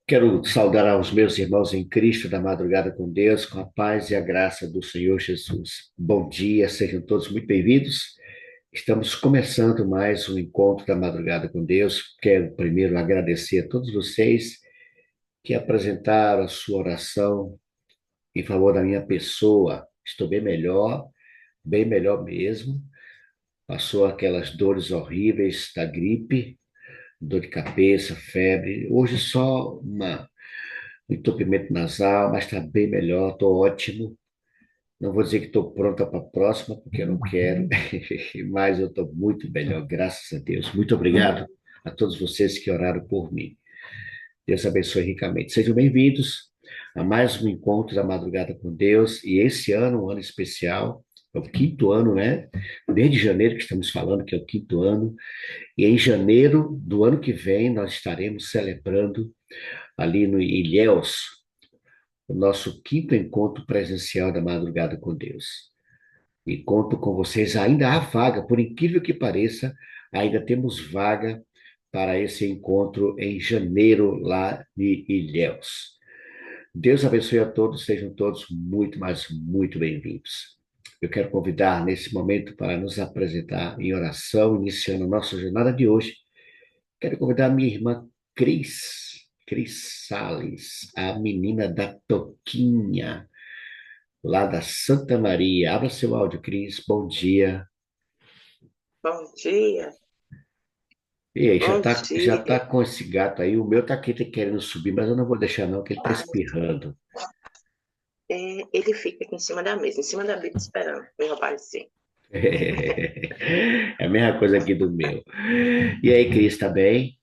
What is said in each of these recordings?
Quero saudar aos meus irmãos em Cristo da madrugada com Deus, com a paz e a graça do Senhor Jesus. Bom dia, sejam todos muito bem-vindos. Estamos começando mais um encontro da madrugada com Deus. Quero primeiro agradecer a todos vocês que apresentaram a sua oração em favor da minha pessoa. Estou bem melhor mesmo. Passou aquelas dores horríveis da gripe, dor de cabeça, febre. Hoje só um entupimento nasal, mas está bem melhor, estou ótimo. Não vou dizer que estou pronta para a próxima, porque eu não quero, mas eu estou muito melhor, graças a Deus. Muito obrigado a todos vocês que oraram por mim. Deus abençoe ricamente. Sejam bem-vindos a mais um encontro da madrugada com Deus. E esse ano, um ano especial, é o quinto ano, né? Desde janeiro que estamos falando que é o quinto ano. E em janeiro do ano que vem, nós estaremos celebrando ali no Ilhéus, o nosso quinto encontro presencial da Madrugada com Deus. E conto com vocês, ainda há vaga, por incrível que pareça, ainda temos vaga para esse encontro em janeiro lá de Ilhéus. Deus abençoe a todos, sejam todos muito, mas muito bem-vindos. Eu quero convidar nesse momento para nos apresentar em oração, iniciando a nossa jornada de hoje. Quero convidar a minha irmã Cris Sales, a menina da Toquinha, lá da Santa Maria. Abra seu áudio, Cris. Bom dia. Bom dia, E aí, já bom tá, já tá dia. com esse gato aí. O meu tá aqui tá querendo subir, mas eu não vou deixar não, que ele tá Ah, espirrando. ele fica aqui em cima da mesa, em cima da Bíblia, esperando meu aparecer. É a mesma coisa aqui do meu. E aí, Cris, tá bem?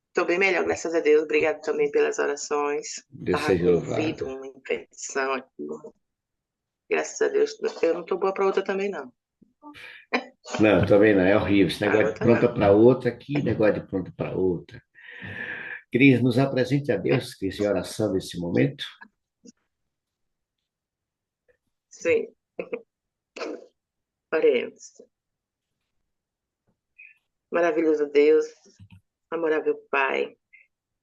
Estou bem melhor, graças a Deus. Obrigado também pelas orações. Deus Estava seja com louvado. ouvido, uma infecção aqui. Graças a Deus. Eu não estou boa para outra também, não. Não, também não, é horrível. Esse A negócio de outra pronta não. para outra, que negócio de pronta para outra. Cris, nos apresente a Deus, Cris, em oração nesse momento. Sim, oremos. Maravilhoso Deus, amorável Pai.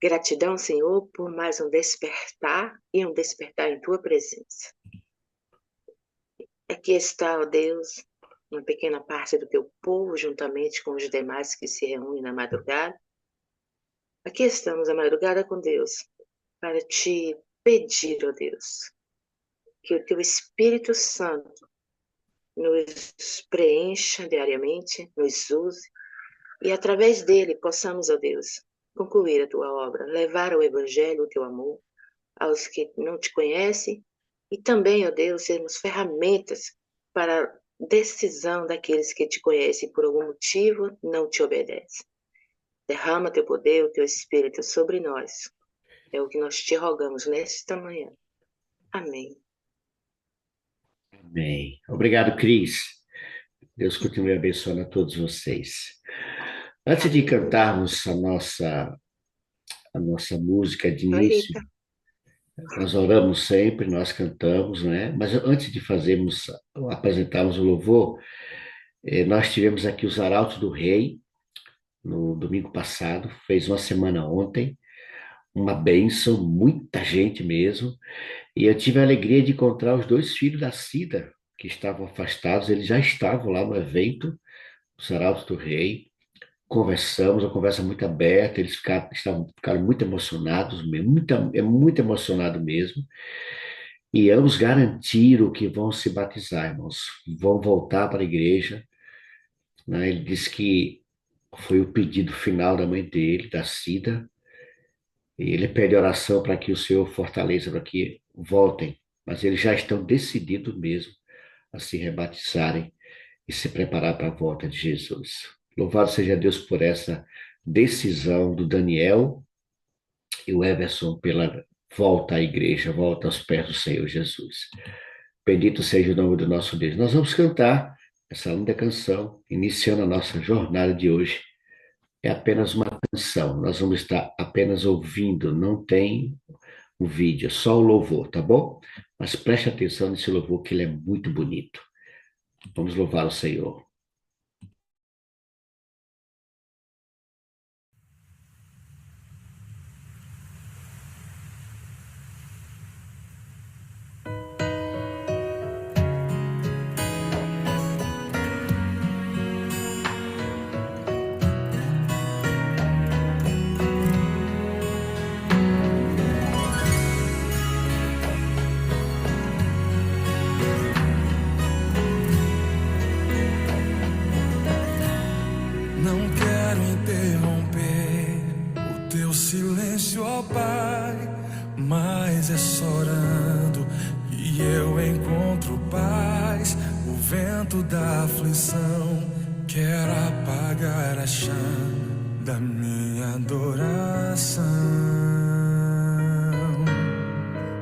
Gratidão, Senhor, por mais um despertar e um despertar em Tua presença. Aqui está, ó Deus, uma pequena parte do teu povo, juntamente com os demais que se reúnem na madrugada. Aqui estamos a madrugada com Deus, para te pedir, ó Deus, que o teu Espírito Santo nos preencha diariamente, nos use, e através dele possamos, ó Deus, concluir a tua obra, levar o Evangelho, o teu amor, aos que não te conhecem, e também, ó Deus, sermos ferramentas para a decisão daqueles que te conhecem e por algum motivo não te obedecem. Derrama teu poder, o teu Espírito sobre nós. É o que nós te rogamos nesta manhã. Amém. Amém. Obrigado, Cris. Deus continue abençoando a todos vocês. Antes de Amém. cantarmos a nossa música de início, Anitta. nós oramos sempre, nós cantamos, né? Mas antes de apresentarmos o louvor, nós tivemos aqui os Arautos do Rei no domingo passado, fez uma semana ontem, uma bênção, muita gente mesmo. E eu tive a alegria de encontrar os dois filhos da Cida, que estavam afastados, eles já estavam lá no evento, os Arautos do Rei. Conversamos, uma conversa muito aberta, eles ficaram muito emocionados, muito emocionado mesmo, e ambos garantiram que vão se batizar, irmãos, vão voltar para a igreja, né? Ele disse que foi o pedido final da mãe dele, da Cida, e ele pede oração para que o Senhor fortaleça, para que voltem, mas eles já estão decididos mesmo a se rebatizarem e se preparar para a volta de Jesus. Louvado seja Deus por essa decisão do Daniel e o Everson pela volta à igreja, volta aos pés do Senhor Jesus. Bendito seja o nome do nosso Deus. Nós vamos cantar essa linda canção, iniciando a nossa jornada de hoje. É apenas uma canção, nós vamos estar apenas ouvindo, não tem um vídeo, é só o louvor, tá bom? Mas preste atenção nesse louvor, que ele é muito bonito. Vamos louvar o Senhor. difícil, ó Pai, mas é só orando que eu encontro paz. O vento da aflição quer apagar a chama da minha adoração.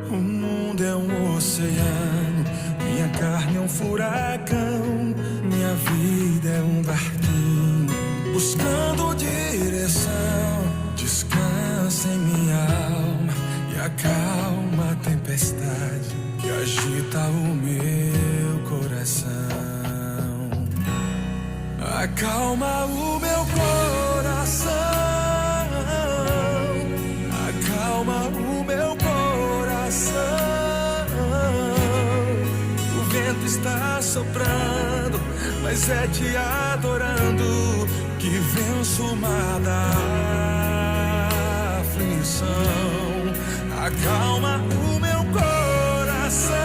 O mundo é um oceano, minha carne é um furacão, minha vida é um barquinho buscando direção. Descansa em minha alma e acalma a tempestade que agita o meu coração. Acalma o meu coração, acalma o meu coração. O vento está soprando, mas é te adorando que venço o mar da aflição. Acalma o meu coração,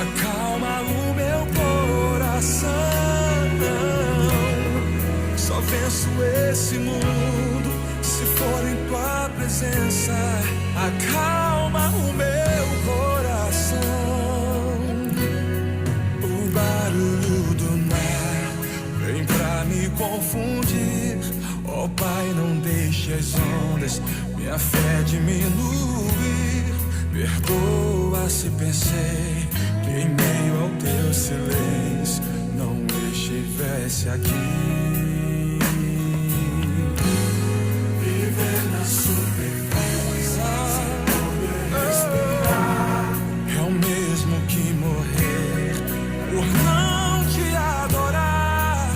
acalma o meu coração. Só venço esse mundo se for em tua presença. Acalma o meu coração. O barulho do mar vem pra me confundir. Ó Pai, não deixe as ondas minha fé diminuir. Perdoa se pensei que em meio ao teu silêncio não estivesse aqui. Viver na superfície sem poder respirar é o mesmo que morrer por não te adorar.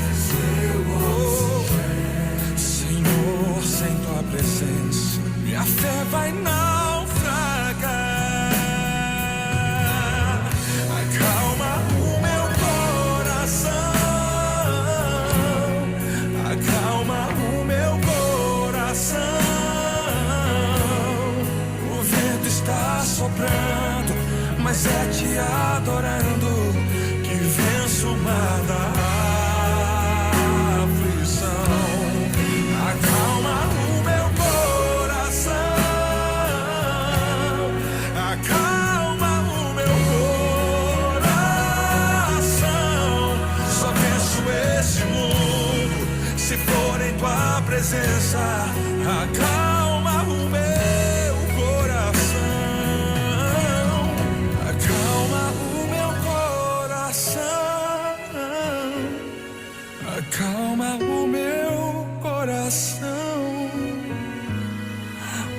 Senhor, sem tua presença minha fé vai naufragar. Acalma o meu coração, acalma o meu coração. O vento está soprando, mas é te adorando que venço o mar da aflição. Acalma o meu coração, acalma o meu coração. Só venço esse mundo se for em tua presença. Acalma o meu coração, acalma o meu coração, acalma o meu coração.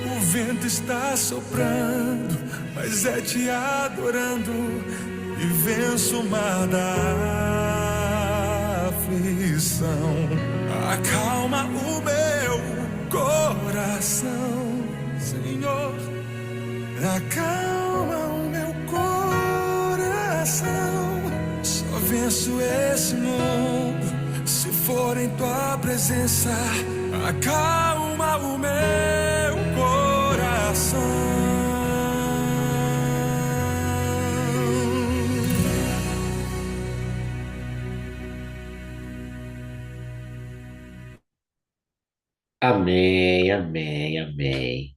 O vento está soprando, mas é te adorando e venço o mar da aflição. Acalma o meu coração, Senhor. Acalma o meu coração. Só venço esse mundo se for em tua presença. Acalma o meu coração. Amém, amém, amém.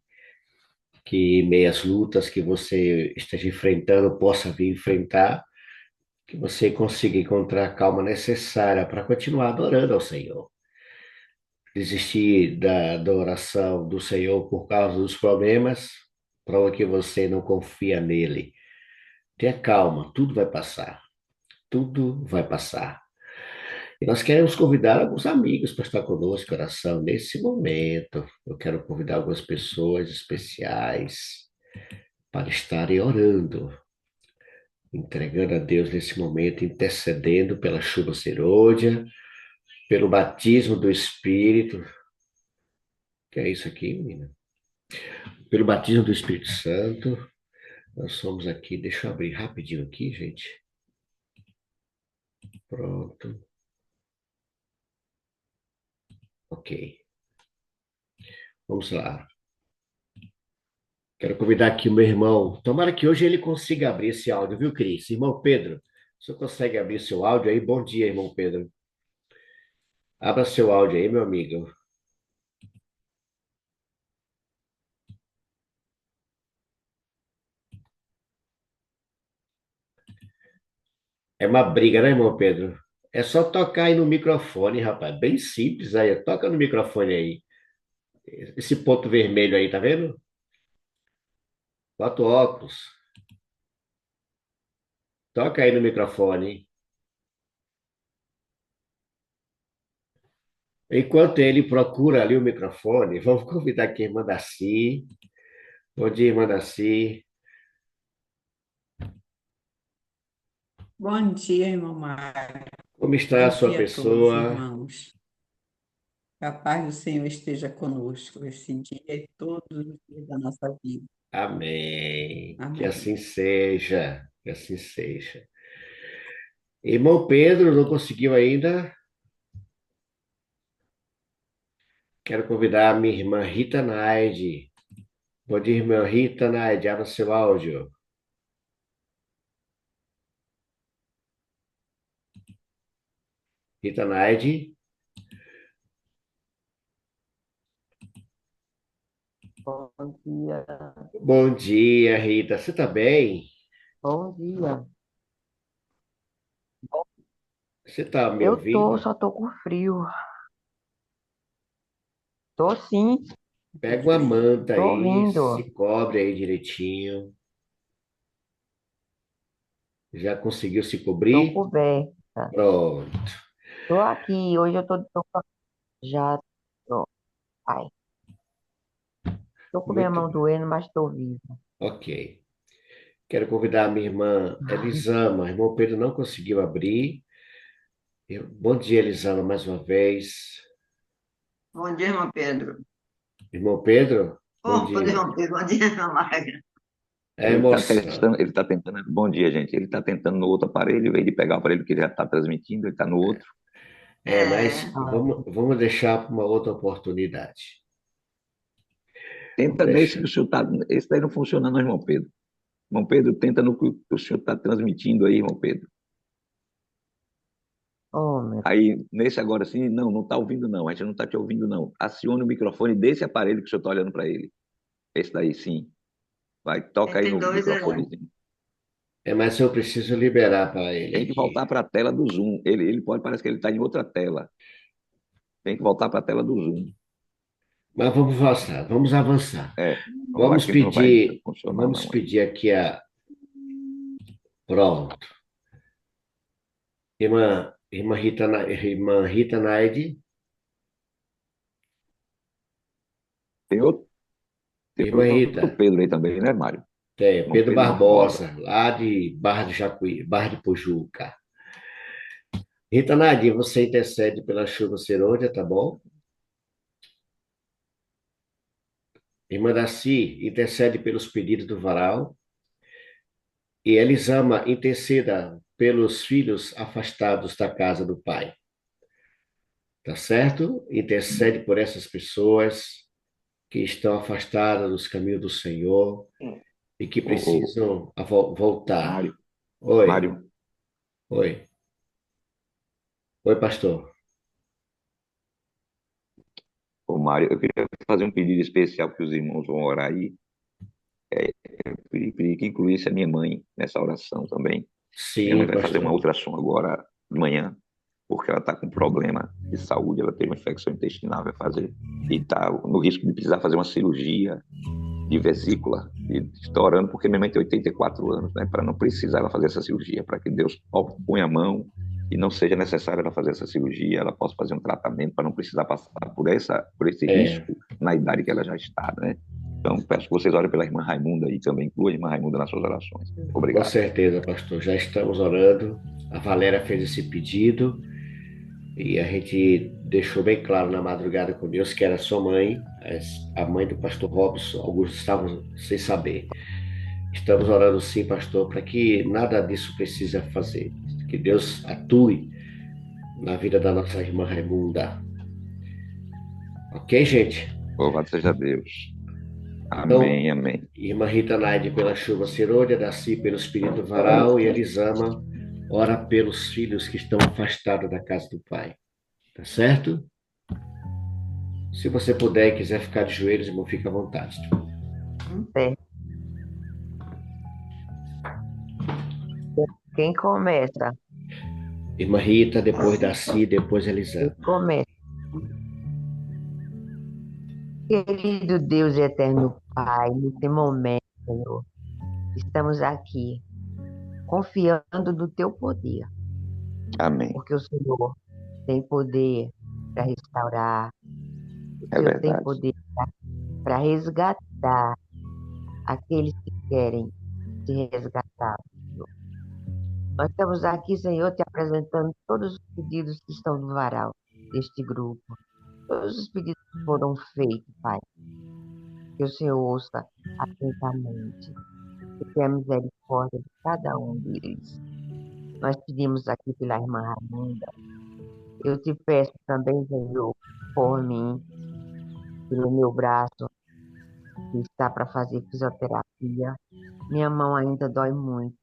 Que meias lutas que você esteja enfrentando possa vir enfrentar, que você consiga encontrar a calma necessária para continuar adorando ao Senhor. Desistir da adoração do Senhor por causa dos problemas, prova que você não confia nele. Tenha calma, tudo vai passar. Tudo vai passar. E nós queremos convidar alguns amigos para estar conosco em oração nesse momento. Eu quero convidar algumas pessoas especiais para estarem orando, entregando a Deus nesse momento, intercedendo pela chuva serôdia, pelo batismo do Espírito. Que é isso aqui, menina? Pelo batismo do Espírito Santo. Nós somos aqui, deixa eu abrir rapidinho aqui, gente. Pronto. Ok. Vamos lá. Quero convidar aqui o meu irmão. Tomara que hoje ele consiga abrir esse áudio, viu, Cris? Irmão Pedro, você consegue abrir seu áudio aí? Bom dia, irmão Pedro. Abra seu áudio aí, meu amigo. É uma briga, né, irmão Pedro? É só tocar aí no microfone, rapaz. Bem simples aí. Toca no microfone aí. Esse ponto vermelho aí, tá vendo? Bota o óculos. Toca aí no microfone. Enquanto ele procura ali o microfone, vamos convidar aqui a irmã Daci. Bom dia, irmã Daci. Bom dia, irmão Mário. Como está a Bom sua dia a todos, pessoa? irmãos. Que a paz do Senhor esteja conosco esse dia e todos os dias da nossa vida. Amém. Que Amém. assim seja. Que assim seja. Irmão Pedro não conseguiu ainda. Quero convidar a minha irmã Rita Naide. Bom dia, irmã Rita Naide. Abra seu áudio. Rita Naide. Bom dia, Bom dia, Rita. Você está bem? bom dia. Você está me Eu tô, ouvindo? só tô com frio. Tô sim, Pega uma manta tô aí, ouvindo. se cobre aí direitinho. Já conseguiu se Tô cobrir? coberta. Pronto. Tô aqui, hoje eu já tô. Ai, tô com minha Muito mão bem. doendo, mas tô viva. Ok. Quero convidar a minha irmã Elisama. Irmão Pedro não conseguiu abrir. Bom dia, Elisama, mais uma vez. Bom dia, irmão Pedro. Irmão Pedro, bom Bom dia, dia. irmão Pedro. Bom dia, irmã Magra. É Ele está emoção. testando, ele está tentando. Bom dia, gente. Ele está tentando no outro aparelho, em vez de pegar o aparelho que ele já está transmitindo, ele está no outro. É, mas É, Ah, vamos deixar para uma outra oportunidade. Vamos Tenta nesse que deixar. o senhor está. Esse daí não funciona, não, irmão Pedro. Irmão Pedro, tenta no que o senhor está transmitindo aí, irmão Pedro. oh, meu. Aí, nesse agora assim, não, não está ouvindo, não. A gente não está te ouvindo, não. Acione o microfone desse aparelho que o senhor está olhando para ele. Esse daí, sim. Vai, toca aí tem no dois aí. microfonezinho. É, mas eu preciso liberar para ele Tem que aqui. voltar para a tela do Zoom. Ele pode, parece que ele está em outra tela. Tem que voltar para a tela do Zoom. Mas vamos avançar, vamos avançar. É, não vai, que não vai funcionar, Vamos não. Aí. pedir aqui a. Pronto. Irmã Rita Naide. Tem outro. Tem Irmã outro Rita. Pedro aí também, né, Mário? Tem, Irmão Pedro Pedro Barbosa. Barbosa, lá de Barra do Jacuí, Barra de Pujuca. Rita Naide, você intercede pela chuva serôdia, tá bom? Irmã Daci, intercede pelos pedidos do varal. E Elisama, interceda pelos filhos afastados da casa do pai. Tá certo? Intercede por essas pessoas que estão afastadas dos caminhos do Senhor e que O precisam voltar. Mário. Oi, Mário, oi, oi, pastor. o Mário, eu queria fazer um pedido especial que os irmãos vão orar aí. Eu queria que incluísse a minha mãe nessa oração também. Minha mãe Sim, vai fazer uma pastor. ultrassom agora de manhã, porque ela está com problema de saúde, ela teve uma infecção intestinal, vai fazer, e está no risco de precisar fazer uma cirurgia de vesícula, e estou orando porque minha mãe tem 84 anos, né, para não precisar ela fazer essa cirurgia, para que Deus ponha a mão e não seja necessário ela fazer essa cirurgia, ela possa fazer um tratamento para não precisar passar por esse É, risco na idade que ela já está, né? Então, peço que vocês orem pela irmã Raimunda e também inclua a irmã Raimunda nas suas orações. com Obrigado. certeza, pastor. Já estamos orando. A Valéria fez esse pedido e a gente deixou bem claro na madrugada com Deus que era sua mãe, a mãe do pastor Robson. Alguns estavam sem saber. Estamos orando sim, pastor, para que nada disso precise fazer. Que Deus atue na vida da nossa irmã Raimunda. Ok, gente? Louvado seja Deus. Então, Amém, amém. irmã Rita Naide pela chuva serôdia, Daci pelo espírito varal e Elisama ora pelos filhos que estão afastados da casa do Pai. Tá certo? Se você puder e quiser ficar de joelhos, irmão, fica à vontade. É. Quem começa? Irmã Rita, depois Darcy, depois E Elisandro. começa. Querido Deus e eterno Pai, nesse momento, Senhor, estamos aqui confiando no teu poder, Amém. porque o Senhor tem poder para restaurar, o É Senhor tem verdade. poder para resgatar aqueles que querem se resgatar. Senhor. Nós estamos aqui, Senhor, te apresentando todos os pedidos que estão no varal deste grupo, todos os pedidos que foram feitos, Pai, que o Senhor ouça atentamente, que tenha misericórdia de cada um deles. Nós pedimos aqui pela irmã Raimunda. Eu te peço também, Senhor, por mim, pelo meu braço, que está para fazer fisioterapia. Minha mão ainda dói muito.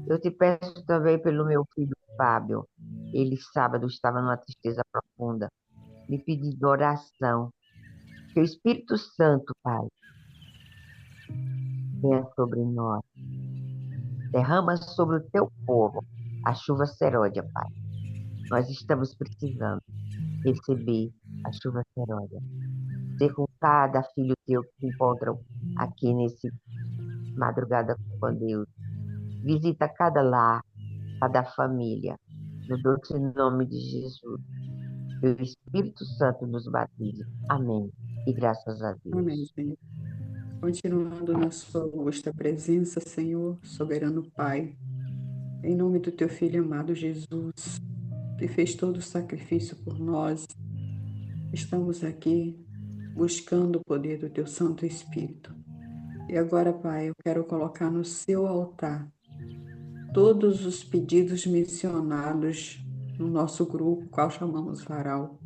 Eu te peço também pelo meu filho Fábio. Ele, sábado, estava numa tristeza profunda. Me pedindo oração. Que o Espírito Santo, Pai, venha sobre nós. Derrama sobre o teu povo a chuva seródia, Pai. Nós estamos precisando receber a chuva seródia. Ser com cada filho teu que se encontram aqui nesse Madrugada com Deus. Visita cada lar, cada família. No doce nome de Jesus. Que o Espírito Santo nos batize. Amém. E graças a Deus. Amém, Senhor. Continuando na sua augusta presença, Senhor, soberano Pai, em nome do teu Filho amado Jesus, que fez todo o sacrifício por nós, estamos aqui buscando o poder do teu Santo Espírito. E agora, Pai, eu quero colocar no seu altar todos os pedidos mencionados no nosso grupo, qual chamamos Varal.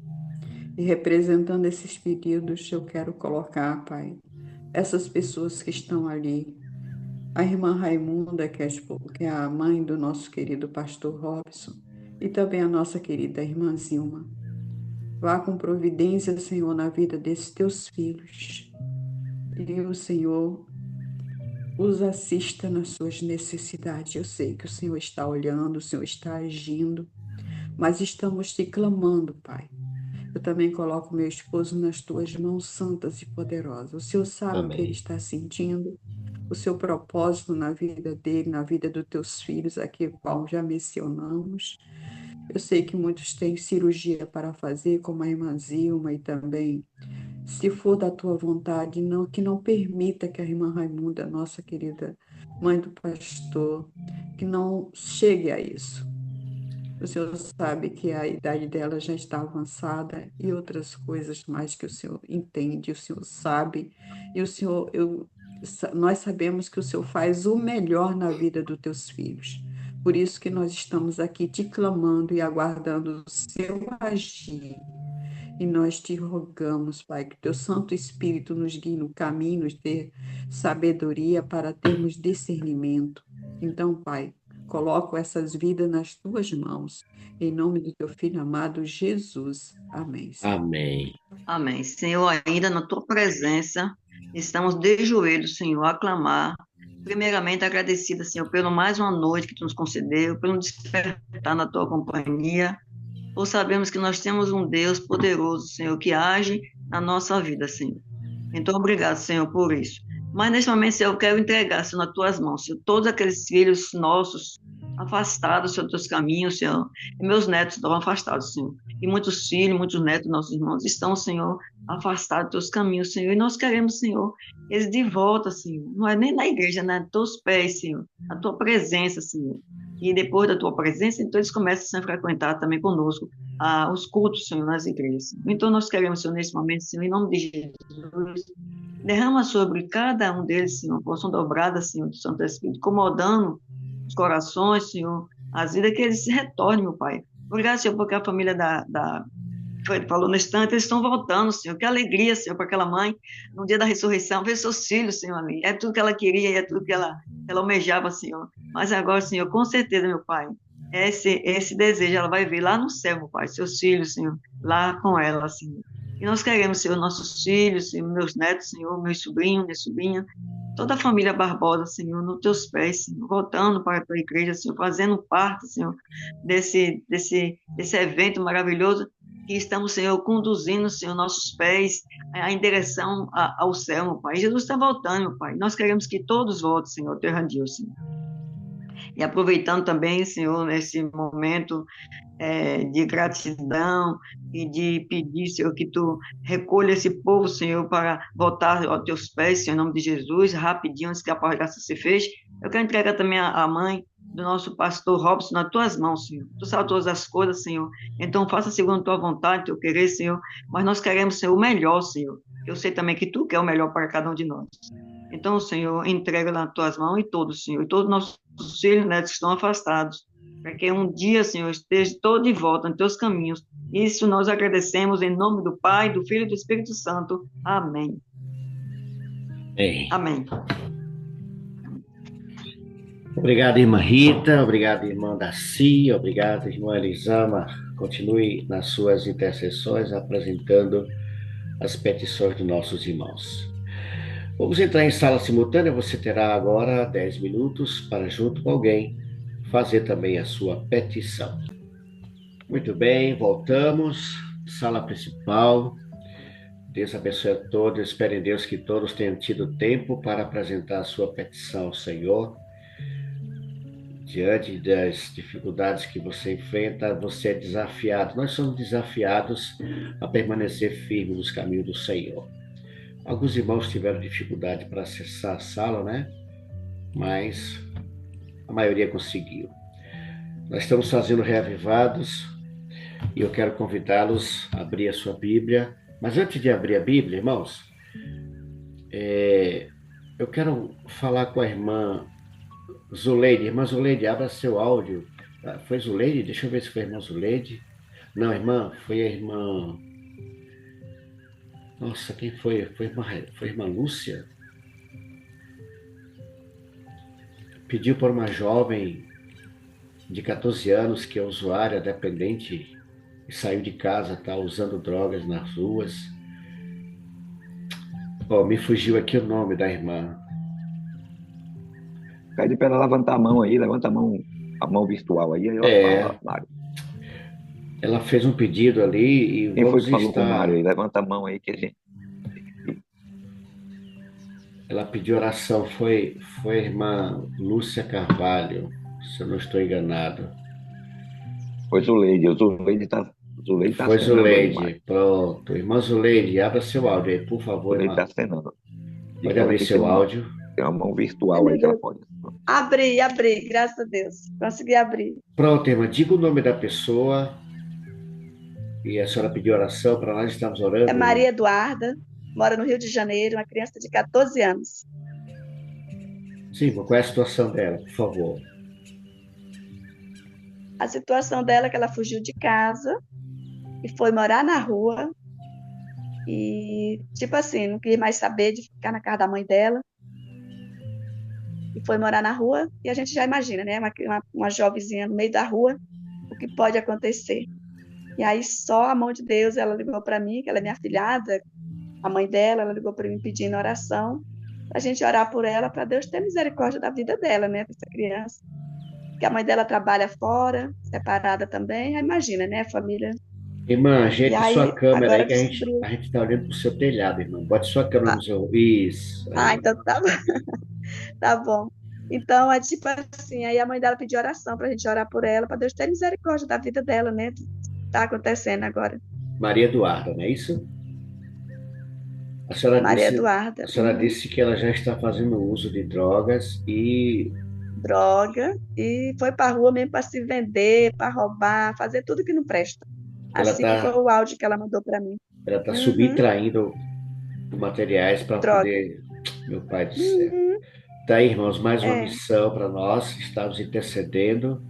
E representando esses pedidos, eu quero colocar, Pai, essas pessoas que estão ali. A irmã Raimunda, que é a mãe do nosso querido pastor Robson, e também a nossa querida irmã Zilma. Vá com providência, Senhor, na vida desses teus filhos. E o Senhor os assista nas suas necessidades. Eu sei que o Senhor está olhando, o Senhor está agindo, mas estamos te clamando, Pai. Eu também coloco meu esposo nas tuas mãos santas e poderosas. O Senhor sabe o que ele Amém. está sentindo, o seu propósito na vida dele, na vida dos teus filhos, aqui, o qual já mencionamos. Eu sei que muitos têm cirurgia para fazer, como a irmã Zilma, e também, se for da tua vontade, que não permita que a irmã Raimunda, nossa querida mãe do pastor, que não chegue a isso. O Senhor sabe que a idade dela já está avançada e outras coisas mais que o Senhor entende, o Senhor sabe, e o Senhor, nós sabemos que o Senhor faz o melhor na vida dos teus filhos. Por isso que nós estamos aqui te clamando e aguardando o seu agir. E nós te rogamos, Pai, que teu Santo Espírito nos guie no caminho, nos dê sabedoria para termos discernimento. Então, Pai, coloco essas vidas nas tuas mãos, em nome do teu Filho amado Jesus. Amém, Senhor. Amém. Amém. Senhor, ainda na tua presença, estamos de joelhos, Senhor, a clamar. Primeiramente, agradecida, Senhor, pelo mais uma noite que tu nos concedeu, pelo despertar na tua companhia, por sabemos que nós temos um Deus poderoso, Senhor, que age na nossa vida, Senhor. Então, obrigado, Senhor, por isso. Mas nesse momento, Senhor, eu quero entregar, Senhor, nas tuas mãos, Senhor, todos aqueles filhos nossos afastados, Senhor, dos teus caminhos, Senhor, e meus netos estão afastados, Senhor. E muitos filhos, muitos netos, nossos irmãos, estão, Senhor, afastados dos teus caminhos, Senhor. E nós queremos, Senhor, eles de volta, Senhor. Não é nem na igreja, né? Nos teus pés, Senhor. A tua presença, Senhor. E depois da tua presença, então eles começam a frequentar também conosco os cultos, Senhor, nas igrejas. Então nós queremos, Senhor, nesse momento, Senhor, em nome de Jesus, derrama sobre cada um deles, Senhor, porção dobrada, Senhor, do Santo Espírito, incomodando os corações, Senhor, as vidas, que eles se retornem, meu Pai. Obrigado, Senhor, porque a família Fred falou no instante, eles estão voltando, Senhor. Que alegria, Senhor, para aquela mãe, no dia da ressurreição, ver seus filhos, Senhor, ali. É tudo que ela queria, é tudo que ela almejava, Senhor. Mas agora, Senhor, com certeza, meu Pai, esse desejo ela vai ver lá no céu, meu Pai, seus filhos, Senhor, lá com ela, Senhor. E nós queremos, Senhor, nossos filhos, Senhor, meus netos, Senhor, meus sobrinhos, minha sobrinha, toda a família Barbosa, Senhor, nos teus pés, Senhor, voltando para a tua igreja, Senhor, fazendo parte, Senhor, desse evento maravilhoso que estamos, Senhor, conduzindo, Senhor, nossos pés em direção ao céu, meu Pai. Jesus está voltando, meu Pai. Nós queremos que todos voltem, Senhor, ao teu redil, Senhor. E aproveitando também, Senhor, nesse momento de gratidão e de pedir, Senhor, que tu recolha esse povo, Senhor, para voltar aos teus pés, Senhor, em nome de Jesus, rapidinho, antes que a graça se feche. Eu quero entregar também a mãe do nosso pastor Robson nas tuas mãos, Senhor. Tu sabes todas as coisas, Senhor. Então, faça segundo a tua vontade, teu querer, Senhor. Mas nós queremos ser o melhor, Senhor. Eu sei também que tu quer o melhor para cada um de nós. Então, Senhor, entrega nas tuas mãos e todos, Senhor, e todos os nossos filhos, netos que estão afastados, para que um dia, Senhor, esteja todo de volta nos teus caminhos. Isso nós agradecemos em nome do Pai, do Filho e do Espírito Santo. Amém. Amém. Obrigado, irmã Rita. Obrigado, irmã Daci. Obrigado, irmã Elisama. Continue nas suas intercessões apresentando as petições dos nossos irmãos. Vamos entrar em sala simultânea. Você terá agora 10 minutos para, junto com alguém, fazer também a sua petição. Muito bem, voltamos. Sala principal. Deus abençoe a todos. Espero em Deus que todos tenham tido tempo para apresentar a sua petição ao Senhor. Diante das dificuldades que você enfrenta, você é desafiado. Nós somos desafiados a permanecer firmes nos caminhos do Senhor. Alguns irmãos tiveram dificuldade para acessar a sala, né? Mas a maioria conseguiu. Nós estamos fazendo reavivados e eu quero convidá-los a abrir a sua Bíblia. Mas antes de abrir a Bíblia, irmãos, eu quero falar com a irmã Zuleide. Irmã Zuleide, abra seu áudio. Foi Zuleide? Deixa eu ver se foi a irmã Zuleide. Não, irmã, foi a irmã... Nossa, quem foi? Foi a irmã Lúcia? Pediu para uma jovem de 14 anos que é usuária, dependente, e saiu de casa, está usando drogas nas ruas. Me fugiu aqui o nome da irmã. Pede para ela levantar a mão aí, levanta a mão virtual aí ela fala, Mário. Ela fez um pedido ali e quem foi que falou com o Mário aí? Levanta a mão aí que a gente... Ela pediu oração, foi a irmã Lúcia Carvalho, se eu não estou enganado. Foi Zuleide, Zuleide tá foi Zuleide, pronto. Irmã Zuleide, abra seu áudio aí, por favor, Zuleide irmã. Está cenando. Pode abrir seu áudio. Tem uma mão virtual aí que ela pode. Abri, graças a Deus. Consegui abrir. Pronto, irmã, diga o nome da pessoa. E a senhora pediu oração para nós, estamos orando. É Maria Eduarda, mora no Rio de Janeiro, uma criança de 14 anos. Sim, qual é a situação dela, por favor? A situação dela é que ela fugiu de casa e foi morar na rua. E, tipo assim, não queria mais saber de ficar na casa da mãe dela. E foi morar na rua, e a gente já imagina, né? Uma jovenzinha no meio da rua, o que pode acontecer. E aí, só a mão de Deus, ela ligou para mim, que ela é minha afilhada, a mãe dela, ela ligou para mim pedindo oração, para a gente orar por ela, para Deus ter misericórdia da vida dela, né? Dessa criança. Porque a mãe dela trabalha fora, separada também, aí imagina, né? A família. Irmã, ajeite sua câmera aí, que a gente está olhando para o seu telhado, irmã. Bote sua câmera no seu... Isso. Então tá bom. Tá bom. Então, é tipo assim, aí a mãe dela pediu oração para a gente orar por ela, para Deus ter misericórdia da vida dela, né? Tá acontecendo agora. Maria Eduarda, não é isso? A senhora Maria Eduarda. A senhora disse que ela já está fazendo uso de drogas e... Droga, e foi para a rua mesmo para se vender, para roubar, fazer tudo que não presta. Assim foi o áudio que ela mandou para mim. Ela está subtraindo materiais para poder... Meu pai do céu. Tá aí, irmãos, mais uma missão para nós. Estamos intercedendo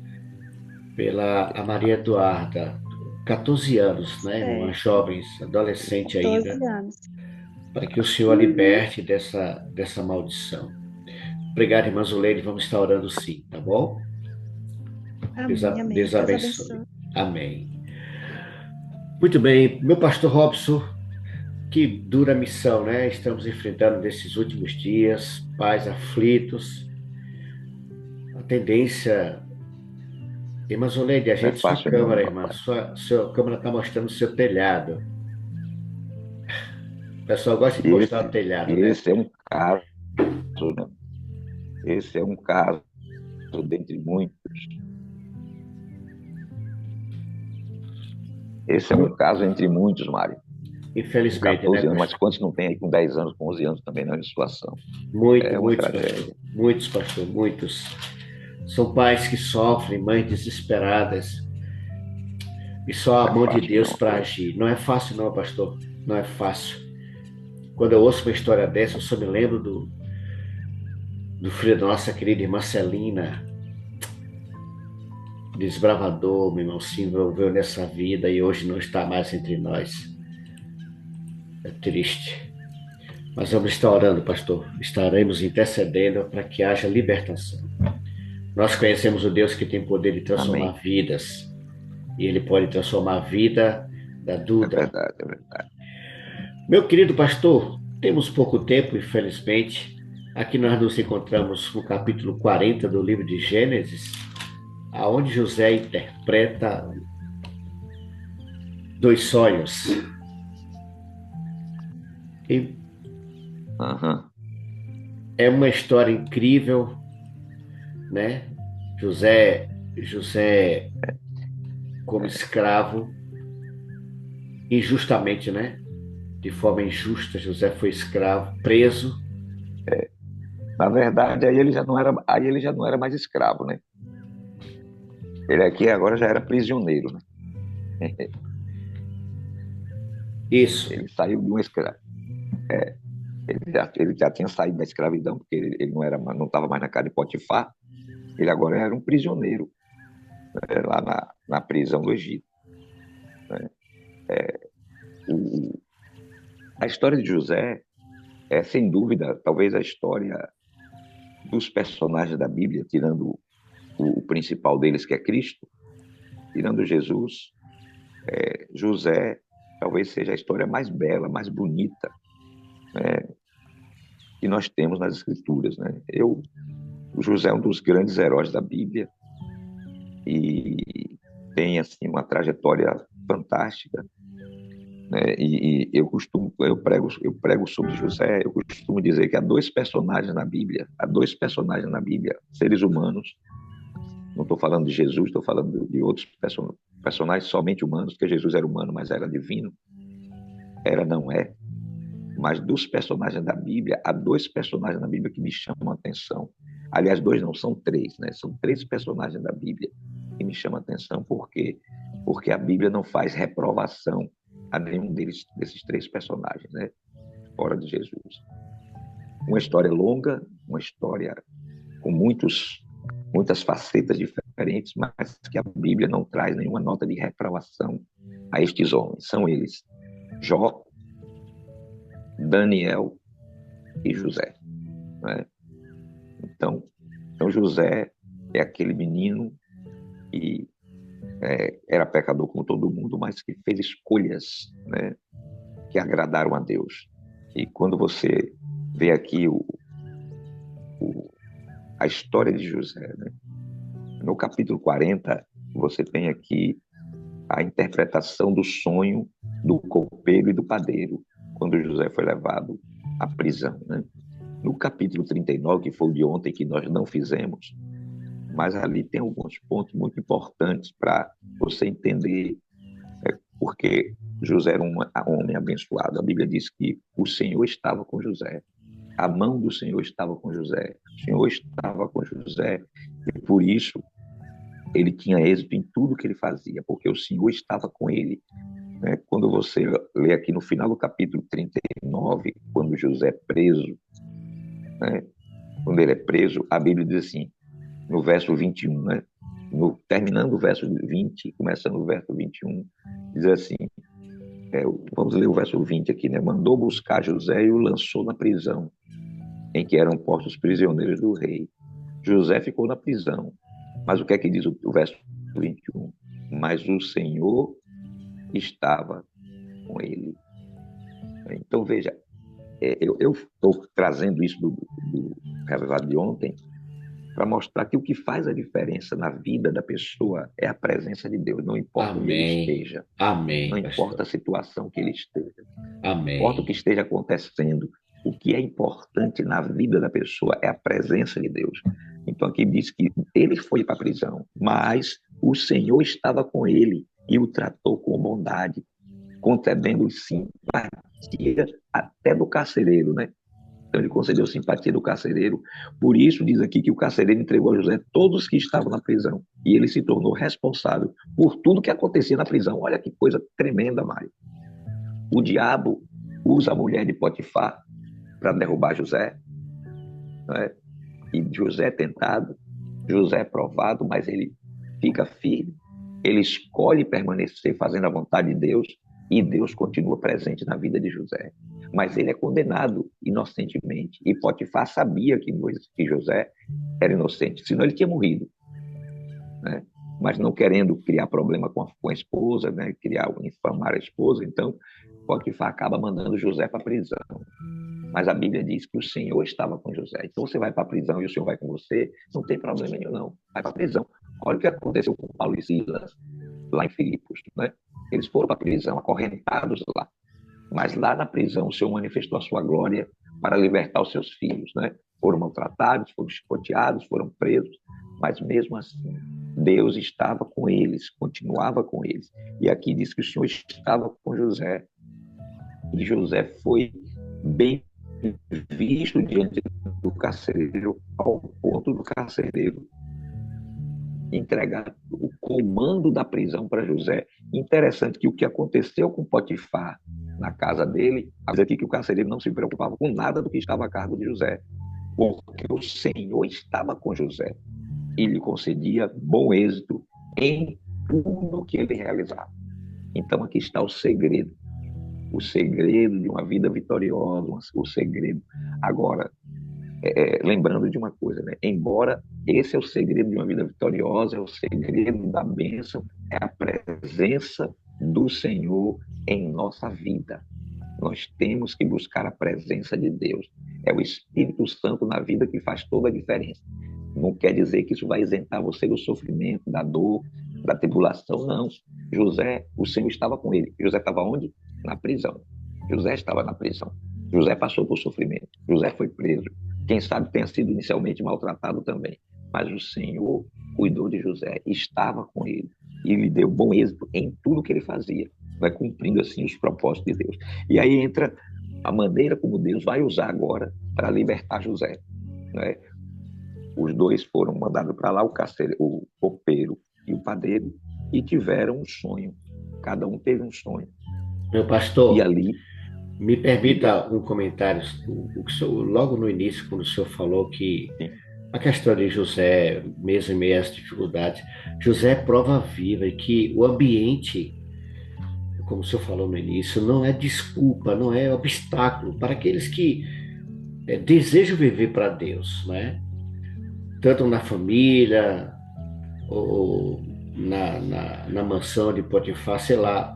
pela Maria Eduarda, 14 anos, né? Uma jovem, adolescente 14 ainda. anos. Para que o Senhor a liberte dessa maldição. Obrigado, irmã Zuleide. Vamos estar orando sim, tá bom? Amém. Deus abençoe. Amém. Muito bem. Meu pastor Robson Que dura missão, né? Estamos enfrentando nesses últimos dias, pais aflitos. A tendência. Irmã Zuleide, Não é ajeite sua fácil não, câmera, irmã. rapaz. Sua câmera está mostrando o seu telhado. O pessoal gosta de mostrar o Esse, telhado, né? esse é um caso, né? Esse é um caso dentre muitos. Esse é um caso entre muitos, Mário. Com Infelizmente, né, 14 anos, mas pastor? quantos não tem aí com 10 anos, com 11 anos também na situação? É uma Muitos, pastor. tragédia. Muitos, pastor, muitos. São pais que sofrem, mães desesperadas, e só Não a é mão de fácil Deus não, para rapaz. agir. Não é fácil, não, pastor. Não é fácil. Quando eu ouço uma história dessa, eu só me lembro do filho da nossa querida irmã Celina, desbravador, meu irmão, se envolveu nessa vida e hoje não está mais entre nós. É triste. Mas vamos estar orando, pastor. Estaremos intercedendo para que haja libertação. Nós conhecemos o Deus que tem poder de transformar Amém. vidas. E Ele pode transformar a vida da É Duda. verdade, é verdade. Meu querido pastor, temos pouco tempo, infelizmente. Aqui nós nos encontramos no capítulo 40 do livro de Gênesis, aonde José interpreta dois sonhos. E Aham. é uma história incrível, né? José como escravo, injustamente, né? De forma injusta, José foi escravo, preso. Na verdade, aí ele já não era mais escravo, né? Ele aqui agora já era prisioneiro, né? Isso, Ele saiu de um escravo. Ele já tinha saído da escravidão, porque ele não estava mais na casa de Potifar. Ele agora era um prisioneiro, né, lá na prisão do Egito. Né? O- a história de José é, sem dúvida, talvez a história dos personagens da Bíblia, tirando o principal deles, que é Cristo, tirando Jesus, José talvez seja a história mais bela, mais bonita, né, que nós temos nas Escrituras. Né? O José é um dos grandes heróis da Bíblia e tem assim uma trajetória fantástica. Né? E eu prego sobre José. Eu costumo dizer que há dois personagens na Bíblia, seres humanos. Não estou falando de Jesus, estou falando de outros personagens somente humanos, porque Jesus era humano, mas era divino. Era, não é. Mas dos personagens da Bíblia, há dois personagens na Bíblia que me chamam a atenção. Aliás, dois não, são três, né? São três personagens da Bíblia que me chamam a atenção, porque a Bíblia não faz reprovação a nenhum desses três personagens, né? Fora de Jesus. Uma história longa, uma história com muitas facetas diferentes, mas que a Bíblia não traz nenhuma nota de reprovação a estes homens. São eles: Jó, Daniel e José. Né? Então, José é aquele menino que era pecador como todo mundo, mas que fez escolhas, né, que agradaram a Deus. E quando você vê aqui a história de José, né, no capítulo 40, você tem aqui a interpretação do sonho do copeiro e do padeiro, quando José foi levado à prisão. Né? No capítulo 39, que foi o de ontem, que nós não fizemos, mas ali tem alguns pontos muito importantes para você entender porque José era um homem abençoado. A Bíblia diz que o Senhor estava com José. A mão do Senhor estava com José. O Senhor estava com José e por isso ele tinha êxito em tudo que ele fazia, porque o Senhor estava com ele. Né? Quando você lê aqui no final do capítulo 39, quando José é preso, né? Quando ele é preso, a Bíblia diz assim, no verso 21, né? Terminando o verso 20, começando o verso 21, diz assim, vamos ler o verso 20 aqui, né? Mandou buscar José e o lançou na prisão, em que eram postos prisioneiros do rei. José ficou na prisão. Mas o que é que diz o verso 21? Mas o Senhor estava com ele. Então, veja, eu estou trazendo isso do revelado de ontem para mostrar que o que faz a diferença na vida da pessoa é a presença de Deus, não importa onde ele Amém. esteja, não Amém, importa pastor. a situação que ele esteja, não importa o que Amém. esteja acontecendo, o que é importante na vida da pessoa é a presença de Deus. Então aqui diz que ele foi para a prisão, mas o Senhor estava com ele e o tratou com bondade, concedendo simpatia até do carcereiro, né? Então ele concedeu simpatia do carcereiro. Por isso diz aqui que o carcereiro entregou a José todos que estavam na prisão. E ele se tornou responsável por tudo que acontecia na prisão. Olha que coisa tremenda, Mário. O diabo usa a mulher de Potifar para derrubar José. Né? E José é tentado, José é provado, mas ele fica firme. Ele escolhe permanecer fazendo a vontade de Deus e Deus continua presente na vida de José. Mas ele é condenado inocentemente. E Potifar sabia que José era inocente, senão ele tinha morrido. Né? Mas não querendo criar problema com a esposa, né? Infamar a esposa, então Potifar acaba mandando José para a prisão. Mas a Bíblia diz que o Senhor estava com José. Então você vai para a prisão e o Senhor vai com você, não tem problema nenhum, não. Vai para a prisão. Olha o que aconteceu com Paulo e Silas lá em Filipos. Né? Eles foram para a prisão, acorrentados lá. Mas lá na prisão o Senhor manifestou a sua glória para libertar os seus filhos. Né? Foram maltratados, foram chicoteados, foram presos. Mas mesmo assim, Deus estava com eles, continuava com eles. E aqui diz que o Senhor estava com José. E José foi bem visto diante do carcereiro, ao ponto do carcereiro entregar o comando da prisão para José. Interessante que o que aconteceu com Potifar na casa dele, diz aqui que o carcereiro não se preocupava com nada do que estava a cargo de José, porque o Senhor estava com José e lhe concedia bom êxito em tudo que ele realizava. Então aqui está o segredo de uma vida vitoriosa, o segredo. Agora, lembrando de uma coisa, né? Embora esse é o segredo de uma vida vitoriosa, é o segredo da bênção, é a presença do Senhor em nossa vida. Nós temos que buscar a presença de Deus. É o Espírito Santo na vida que faz toda a diferença. Não quer dizer que isso vai isentar você do sofrimento, da dor, da tribulação, não. José, o Senhor estava com ele. José estava onde? Na prisão. José estava na prisão. José passou por sofrimento. José foi preso. Quem sabe tenha sido inicialmente maltratado também. Mas o Senhor cuidou de José, estava com ele e lhe deu bom êxito em tudo que ele fazia, vai cumprindo assim os propósitos de Deus. E aí entra a maneira como Deus vai usar agora para libertar José. Né? Os dois foram mandados para lá, o copeiro e o padeiro, e tiveram um sonho. Cada um teve um sonho. Meu pastor, e ali, me permita um comentário. O senhor, logo no início, quando o senhor falou que a questão de José, mesmo em meio às dificuldades, José é prova viva e que o ambiente, como o senhor falou no início, não é desculpa, não é obstáculo para aqueles que desejam viver para Deus, né? Tanto na família ou na mansão de Potifar, sei lá,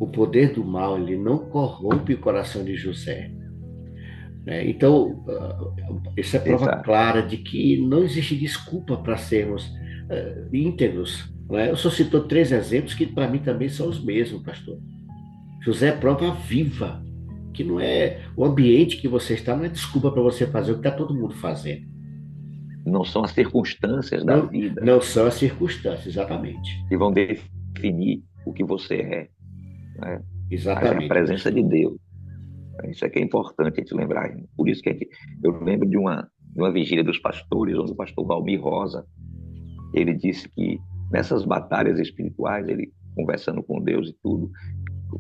o poder do mal, ele não corrompe o coração de José. Né? Então, isso é prova clara de que não existe desculpa para sermos íntegros. Né? O senhor citou 3 exemplos que para mim também são os mesmos, pastor. José é prova viva, que não é o ambiente que você está, não é desculpa para você fazer o que está todo mundo fazendo. Não são as circunstâncias da vida. Não são as circunstâncias, exatamente. Que vão definir o que você é. Né? Exatamente. Mas é a presença de Deus. Isso é que é importante a gente lembrar. Por isso que eu lembro de uma vigília dos pastores, onde o pastor Valmir Rosa, ele disse que nessas batalhas espirituais, ele conversando com Deus e tudo,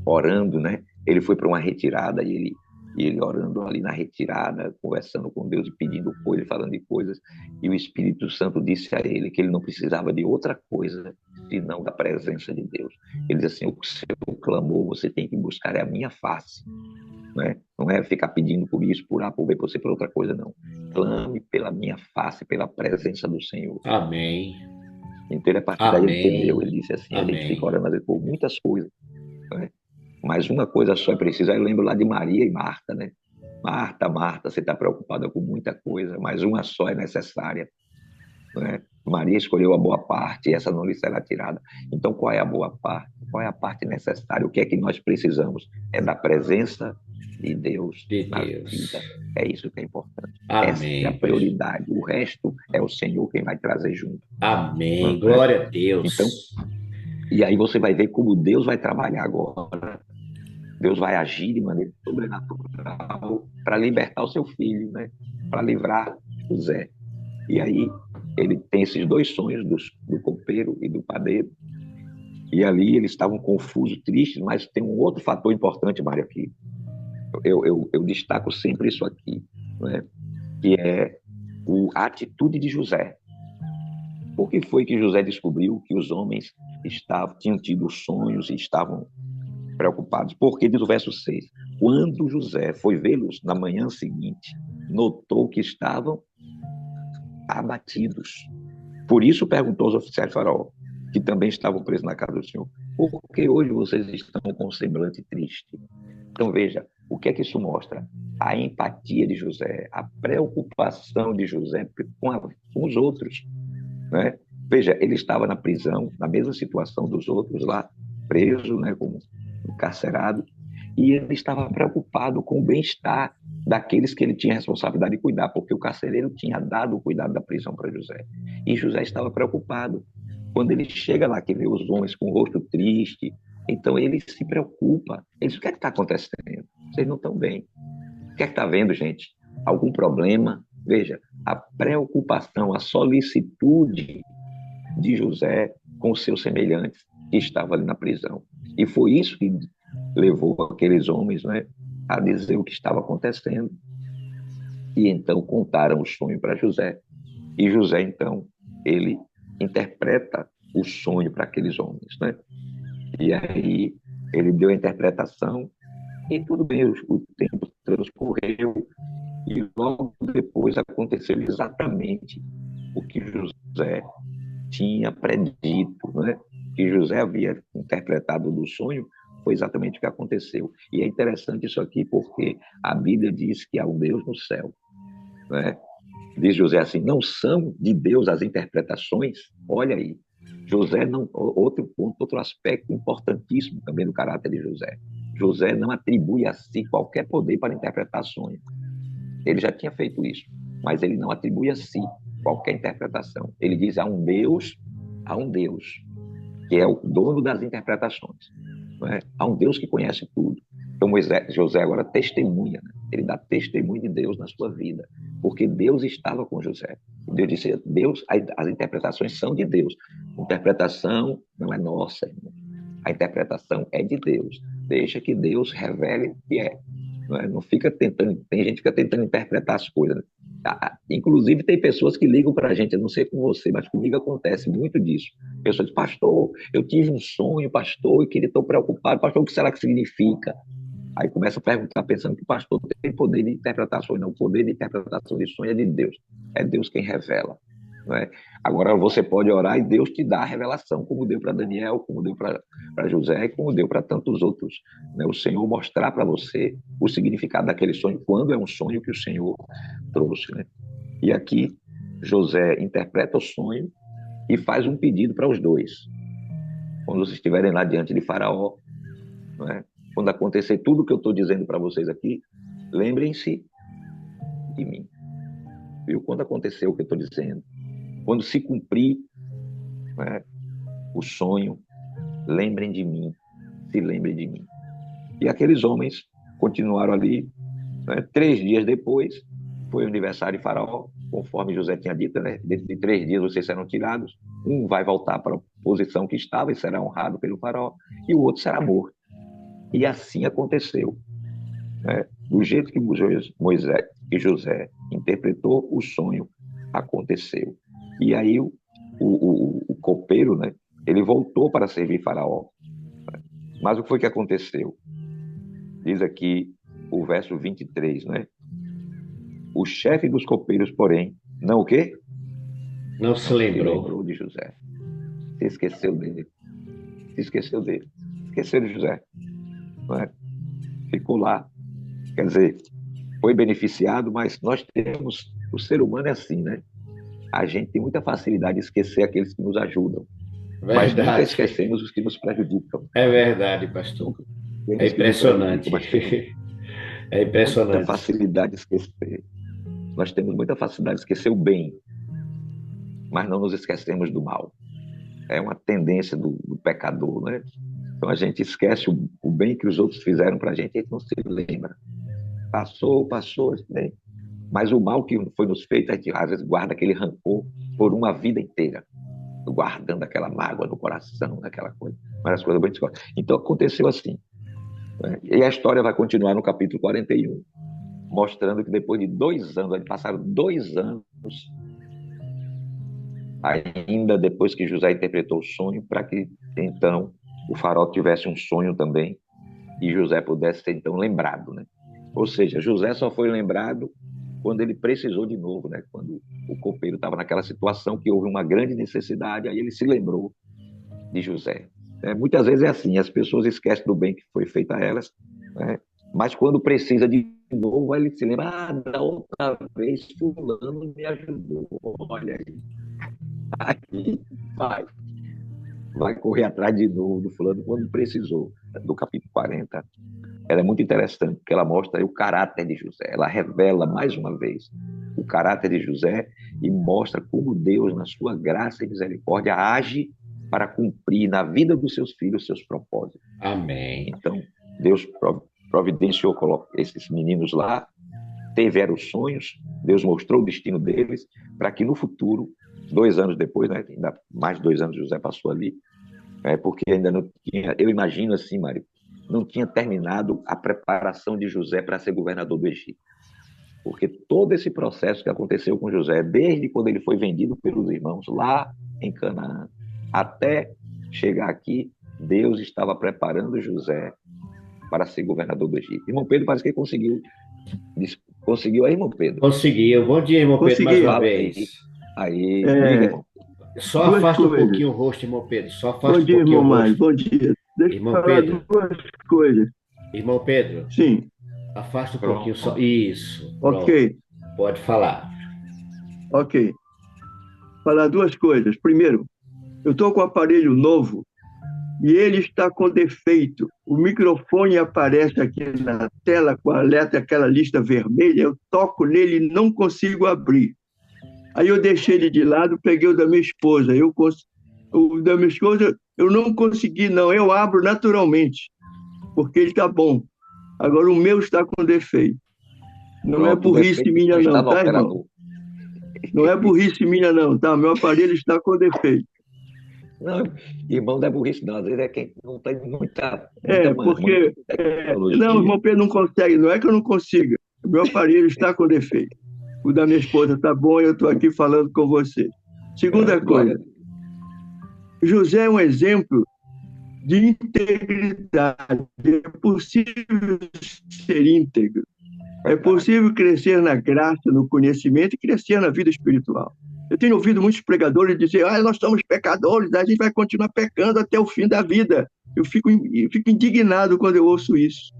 orando, né? Ele foi para uma retirada e ele orando ali na retirada, conversando com Deus e pedindo coisas, falando de coisas, e o Espírito Santo disse a ele que ele não precisava de outra coisa senão da presença de Deus. Ele disse assim: o seu clamor, você tem que buscar é a minha face. Né? Não é ficar pedindo por isso, por A, por B, por C, por outra coisa, não. Clame pela minha face, pela presença do Senhor. Amém. Então, a partir daí ele entendeu. Ele disse assim: a gente fica orando às vezes por muitas coisas, né? Mas uma coisa só é preciso. Aí eu lembro lá de Maria e Marta, né? Marta, Marta, você está preocupada com muita coisa, mas uma só é necessária, né? Maria escolheu a boa parte e essa não lhe será tirada. Então, qual é a boa parte? Qual é a parte necessária? O que é que nós precisamos? É da presença de Deus De na Deus. vida. É isso que é importante. Essa é a Amém. prioridade. O resto é o Senhor quem vai trazer junto. Amém. Né? Glória a Deus. Então, e aí você vai ver como Deus vai trabalhar agora. Deus vai agir de maneira sobrenatural para libertar o seu filho, né? Para livrar José. E aí ele tem esses dois sonhos do copeiro e do padeiro. E ali eles estavam confusos, tristes, mas tem um outro fator importante, Mário, aqui. Eu destaco sempre isso aqui, né? Que é a atitude de José. Por que foi que José descobriu que os homens tinham tido sonhos e estavam preocupados? Porque, diz o verso 6, quando José foi vê-los na manhã seguinte, notou que estavam abatidos. Por isso perguntou aos oficiais de Faraó, que também estavam presos na casa do Senhor, por que hoje vocês estão com um semblante triste? Então veja, o que é que isso mostra? A empatia de José, a preocupação de José com os outros, né? Veja, ele estava na prisão, na mesma situação dos outros lá, preso, né, como encarcerado, e ele estava preocupado com o bem-estar daqueles que ele tinha responsabilidade de cuidar, porque o carcereiro tinha dado o cuidado da prisão para José. E José estava preocupado. Quando ele chega lá, que vê os homens com o rosto triste, então ele se preocupa. Ele diz, o que é que está acontecendo? Vocês não estão bem. O que é que está vendo, gente? Algum problema? Veja, a preocupação, a solicitude de José com os seus semelhantes que estavam ali na prisão. E foi isso que levou aqueles homens, né, a dizer o que estava acontecendo. E então contaram o sonho para José. E José, então, ele interpreta o sonho para aqueles homens, né? E aí ele deu a interpretação e tudo bem, o tempo transcorreu e logo depois aconteceu exatamente o que José tinha predito, né? Que José havia interpretado do sonho, foi exatamente o que aconteceu. E é interessante isso aqui porque a Bíblia diz que há um Deus no céu, né? Diz José assim, não são de Deus as interpretações? Olha aí, José não, outro ponto, outro aspecto importantíssimo também do caráter de José. José não atribui a si qualquer poder para interpretar sonhos. Ele já tinha feito isso, mas ele não atribui a si qualquer interpretação. Ele diz há um Deus, que é o dono das interpretações. Não é? Há um Deus que conhece tudo. Então José agora testemunha, né? Ele dá testemunho de Deus na sua vida, porque Deus estava com José. Deus disse, as interpretações são de Deus. A interpretação não é nossa, irmão. A interpretação é de Deus. Deixa que Deus revele o que é. Não fica tentando, tem gente que fica tentando interpretar as coisas. Né? Inclusive, tem pessoas que ligam para a gente, eu não sei com você, mas comigo acontece muito disso. Pessoas dizem, pastor, eu tive um sonho, pastor, e estou preocupado, pastor, o que será que significa? Aí começa a perguntar, pensando que o pastor tem poder de interpretar sonho. Não, o poder de interpretação de sonho é de Deus. É Deus quem revela. Não é? Agora você pode orar e Deus te dá a revelação, como deu para Daniel, como deu para José, como deu para tantos outros. Né? O Senhor mostrar para você o significado daquele sonho, quando é um sonho que o Senhor trouxe. Né? E aqui José interpreta o sonho e faz um pedido para os dois. Quando vocês estiverem lá diante de Faraó, não é? Quando acontecer tudo o que eu estou dizendo para vocês aqui, lembrem-se de mim. Viu? Quando acontecer o que eu estou dizendo, quando se cumprir, né, o sonho, lembrem de mim, se lembrem de mim. E aqueles homens continuaram ali, né, 3 dias depois, foi o aniversário de Faraó, conforme José tinha dito, né, dentro de 3 dias vocês serão tirados, um vai voltar para a posição que estava e será honrado pelo Faraó, e o outro será morto. E assim aconteceu. Né? Do jeito que Moisés e José interpretou o sonho, aconteceu. E aí o copeiro, né, ele voltou para servir Faraó. Mas o que foi que aconteceu? Diz aqui o verso 23, né? O chefe dos copeiros, porém, não o quê? Não se lembrou de José. Se esqueceu dele. Esqueceu de José. não é? Ficou lá. Quer dizer, foi beneficiado, mas nós temos, o ser humano é assim, né? A gente tem muita facilidade de esquecer aqueles que nos ajudam, mas nunca Verdade. esquecemos os que nos prejudicam. É verdade, pastor. Nunca É esquecemos os que nos impressionante. prejudicam, mas temos É muita impressionante. facilidade de esquecer. Nós temos muita facilidade de esquecer o bem, mas não nos esquecemos do mal. É uma tendência do pecador, né? Então a gente esquece o bem que os outros fizeram para a gente não se lembra. Passou, né? Mas o mal que foi nos feito, a gente às vezes guarda aquele rancor por uma vida inteira, guardando aquela mágoa no coração, aquela coisa. Mas as coisas bem discordam. Então aconteceu assim, né? E a história vai continuar no capítulo 41, mostrando que depois de 2 anos, eles passaram 2 anos, ainda depois que José interpretou o sonho, para que então o faraó tivesse um sonho também e José pudesse ser então lembrado, né? Ou seja, José só foi lembrado quando ele precisou de novo, né? Quando o copeiro estava naquela situação que houve uma grande necessidade, aí ele se lembrou de José. Muitas vezes é assim, as pessoas esquecem do bem que foi feito a elas, né? Mas quando precisa de novo, aí ele se lembra, da outra vez fulano me ajudou, olha aí vai correr atrás de novo do fulano quando precisou. Do capítulo 40, ela é muito interessante, porque ela mostra aí o caráter de José, ela revela mais uma vez o caráter de José e mostra como Deus, na sua graça e misericórdia, age para cumprir na vida dos seus filhos seus propósitos. Amém. Então, Deus providenciou esses meninos lá, tiveram os sonhos, Deus mostrou o destino deles, para que no futuro, 2 anos depois, né, ainda mais de 2 anos José passou ali, porque ainda não tinha, eu imagino assim, Mário, não tinha terminado a preparação de José para ser governador do Egito. Porque todo esse processo que aconteceu com José, desde quando ele foi vendido pelos irmãos lá em Canaã, até chegar aqui, Deus estava preparando José para ser governador do Egito. Irmão Pedro parece que conseguiu. Conseguiu aí, irmão Pedro? Conseguiu. Bom dia, irmão Pedro, mais uma vez. Aí, diga, irmão. Só afasta um pouquinho o rosto, irmão Pedro. Só afasta Bom dia, um pouquinho irmão o Mário. rosto. Bom dia. Deixa Irmão eu falar Pedro. 2 coisas. Irmão Pedro, Sim, afasta um pouquinho só. Isso. ok, Pronto. Pode falar. ok. Falar 2 coisas. Primeiro, eu estou com o aparelho novo e ele está com defeito. O microfone aparece aqui na tela com a letra, aquela lista vermelha, eu toco nele e não consigo abrir. Aí eu deixei ele de lado, peguei o da minha esposa. O da minha esposa eu não consegui, não. Eu abro naturalmente, porque ele está bom. Agora o meu está com defeito. Não é burrice minha não, tá, irmão? Não é burrice minha não, tá? Meu aparelho está com defeito. Não, irmão, não é burrice não. Às vezes é quem não tem muita porque... não, o irmão Pedro não consegue. Não é que eu não consiga. O meu aparelho está com defeito. O da minha esposa está bom e eu estou aqui falando com você. Segunda coisa. José é um exemplo de integridade. É possível ser íntegro. É possível crescer na graça, no conhecimento e crescer na vida espiritual. Eu tenho ouvido muitos pregadores dizer, nós somos pecadores, a gente vai continuar pecando até o fim da vida. Eu fico indignado quando eu ouço isso.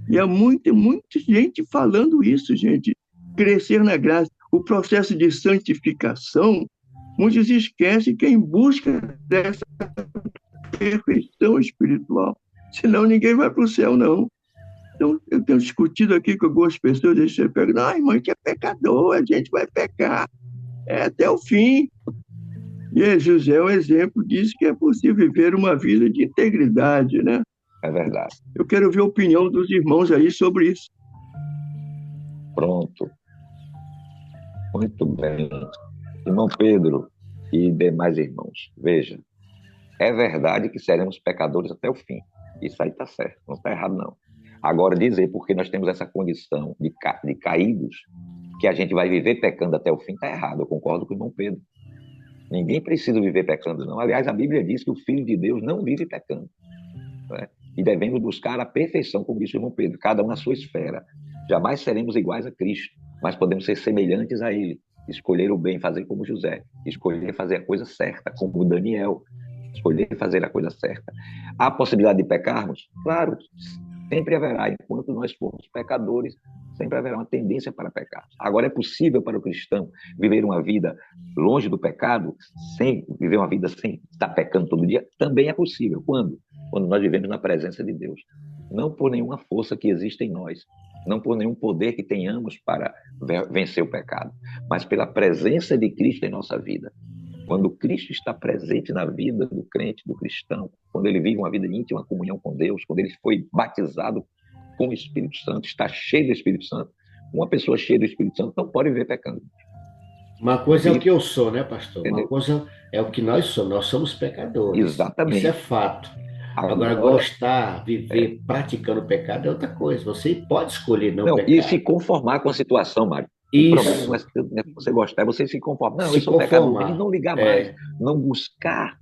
E há muita gente falando isso, gente. Crescer na graça. O processo de santificação, muitos esquecem que é em busca dessa perfeição espiritual. Senão ninguém vai para o céu, não. Então, eu tenho discutido aqui com algumas pessoas, eles perguntam, irmão, que é pecador, a gente vai pecar até o fim. E José é um exemplo disso, que é possível viver uma vida de integridade, né? É verdade. Eu quero ver a opinião dos irmãos aí sobre isso. Pronto. Muito bem. Irmão Pedro e demais irmãos, veja, é verdade que seremos pecadores até o fim. Isso aí está certo, não está errado, não. Agora, dizer porque nós temos essa condição de caídos, que a gente vai viver pecando até o fim, está errado. Eu concordo com o irmão Pedro. Ninguém precisa viver pecando, não. Aliás, a Bíblia diz que o Filho de Deus não vive pecando, né? E devemos buscar a perfeição, como disse o irmão Pedro, cada um na sua esfera. Jamais seremos iguais a Cristo, mas podemos ser semelhantes a Ele. Escolher o bem, fazer como José. Escolher fazer a coisa certa, como Daniel. escolher fazer a coisa certa. Há possibilidade de pecarmos? Claro, sempre haverá. Enquanto nós formos pecadores, sempre haverá uma tendência para pecar. Agora, é possível para o cristão viver uma vida longe do pecado, sem viver uma vida sem estar pecando todo dia? Também é possível. Quando? Quando nós vivemos na presença de Deus. Não por nenhuma força que existe em nós, não por nenhum poder que tenhamos para vencer o pecado, mas pela presença de Cristo em nossa vida. Quando Cristo está presente na vida do crente, do cristão, quando ele vive uma vida de íntima comunhão com Deus, quando ele foi batizado com o Espírito Santo, está cheio do Espírito Santo, uma pessoa cheia do Espírito Santo não pode viver pecando. Uma coisa é o que eu sou, né, pastor? Entendeu? Uma coisa é o que nós somos pecadores. Exatamente. Isso é fato. Agora gostar, viver, praticando pecado é outra coisa. Você pode escolher não pecar. E se conformar com a situação, Mário. Isso. O problema é você gostar, é você se conformar. Não, eu sou pecador, e não ligar mais, não buscar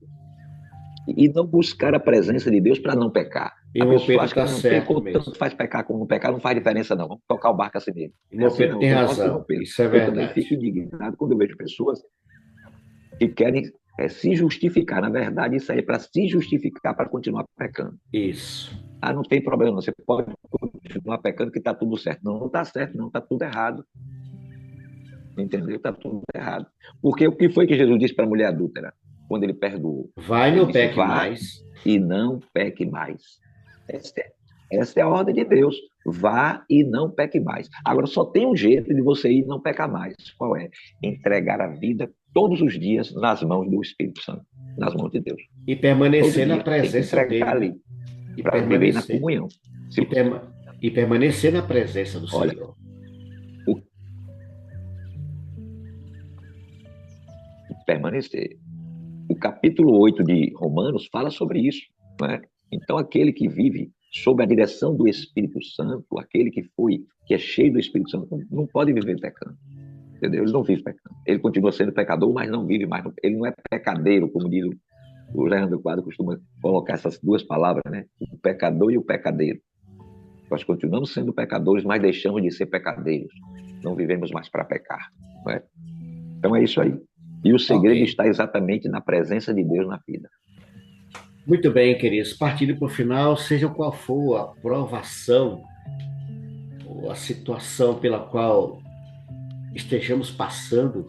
a presença de Deus para não pecar. E o meu Pedro está certo mesmo. Tanto faz pecar como não pecar, não faz diferença não. Vamos tocar o barco assim mesmo. E meu Pedro tem razão, isso é verdade. Eu também fico indignado quando eu vejo pessoas que querem se justificar. Na verdade, isso aí é para se justificar para continuar pecando. Isso. Não tem problema, você pode continuar pecando que está tudo certo. Não está certo, não, está tudo errado. Entendeu? Está tudo errado. Porque o que foi que Jesus disse para a mulher adúltera quando ele perdoou? Vai, não peque mais. E não peque mais. Essa é a ordem de Deus. Vá e não peque mais. Agora, só tem um jeito de você ir e não pecar mais. Qual é? Entregar a vida todos os dias nas mãos do Espírito Santo, nas mãos de Deus. E permanecer na presença dele. Ali, para viver na comunhão. E permanecer na presença do Senhor. Permanecer. O capítulo 8 de Romanos fala sobre isso, né? Então, aquele que vive sob a direção do Espírito Santo, aquele que é cheio do Espírito Santo, não pode viver pecando. Entendeu? Ele não vive pecando. Ele continua sendo pecador, mas não vive mais. Ele não é pecadeiro, como diz o Leandro Quadro costuma colocar essas duas palavras, né? O pecador e o pecadeiro. Nós continuamos sendo pecadores, mas deixamos de ser pecadeiros. Não vivemos mais para pecar. Não é? Então é isso aí. E o segredo está exatamente na presença de Deus na vida. Muito bem, queridos. Partindo para o final, seja qual for a provação ou a situação pela qual estejamos passando,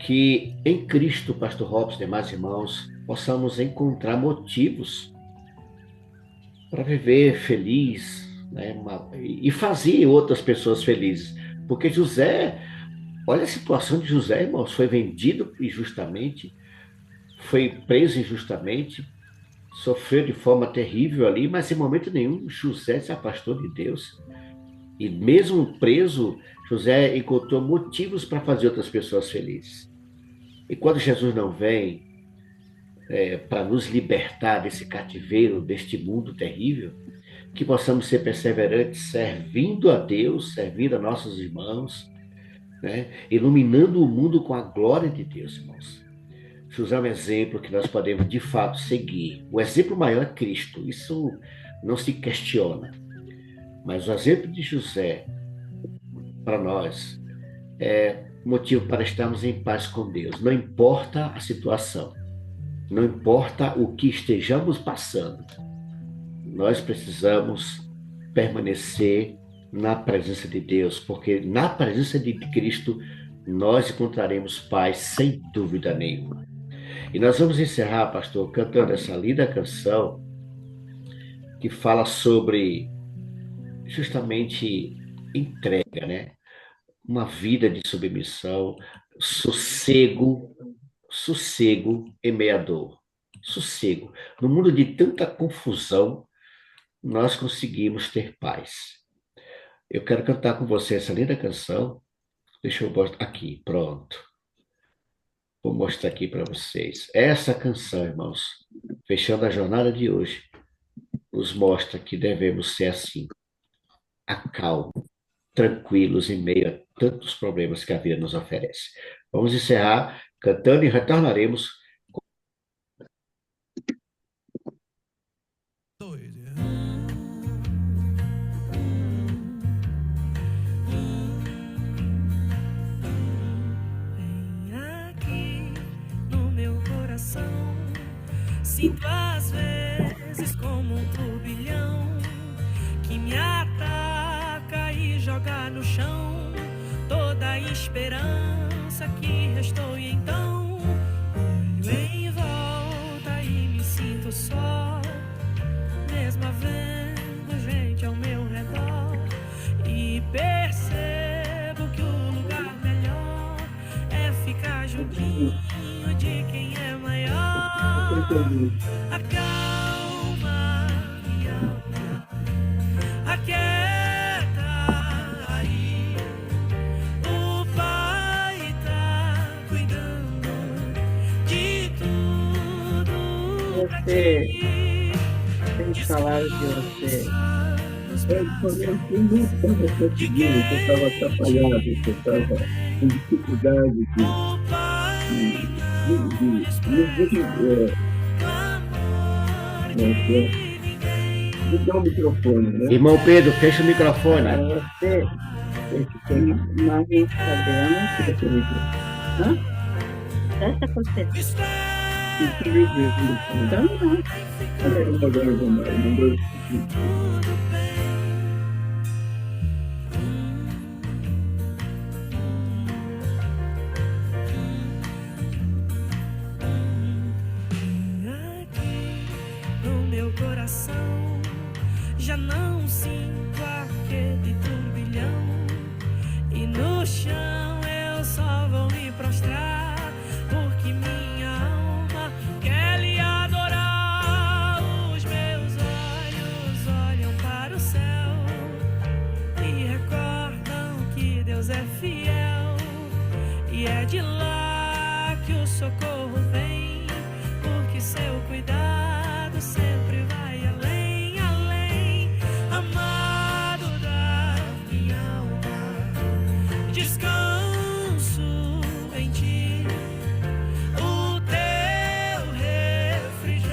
que em Cristo, Pastor Robson e demais irmãos, possamos encontrar motivos para viver feliz, né? E fazer outras pessoas felizes. Porque José... Olha a situação de José, irmãos. Foi vendido injustamente, foi preso injustamente, sofreu de forma terrível ali, mas em momento nenhum José se afastou de Deus. E mesmo preso, José encontrou motivos para fazer outras pessoas felizes. E quando Jesus não vem para nos libertar desse cativeiro, deste mundo terrível, que possamos ser perseverantes, servindo a Deus, servindo a nossos irmãos, né? Iluminando o mundo com a glória de Deus, irmãos. José é um exemplo que nós podemos, de fato, seguir. O exemplo maior é Cristo, isso não se questiona. Mas o exemplo de José, para nós, é motivo para estarmos em paz com Deus. Não importa a situação, não importa o que estejamos passando, nós precisamos permanecer na presença de Deus, porque na presença de Cristo nós encontraremos paz sem dúvida nenhuma. E nós vamos encerrar, pastor, cantando essa linda canção que fala sobre justamente entrega, né? Uma vida de submissão, sossego em meio à dor. Sossego. No mundo de tanta confusão, nós conseguimos ter paz. Eu quero cantar com você essa linda canção. Deixa eu mostrar aqui, pronto. Vou mostrar aqui para vocês. Essa canção, irmãos, fechando a jornada de hoje, nos mostra que devemos ser assim, acalmos, tranquilos em meio a tantos problemas que a vida nos oferece. Vamos encerrar cantando e retornaremos. Sinto às vezes como um turbilhão que me ataca e joga no chão toda a esperança que restou. E então olho em volta e me sinto só, mesmo havendo gente ao meu redor, e percebo que o lugar melhor é ficar juntinho de quem é maior. Acalma minha alma, aquieta aí. O Pai tá cuidando de tudo pra ti. Tem falado de você. Eu falei muito para você pedir, que eu estava atrapalhado, que eu estava com dificuldade me dá o microfone, né? Irmão Pedro, fecha o microfone. Para você, tem mais Instagram, que você me deu. Essa você. Então, não. Coração, já não sinto aquele turbilhão, e no chão eu só vou me prostrar, porque minha alma quer lhe adorar. Os meus olhos olham para o céu e recordam que Deus é fiel, e é de lá que o socorro vem, porque seu cuidado sempre vai além, além. Amado da minha alma, descanso em ti, o teu refrigério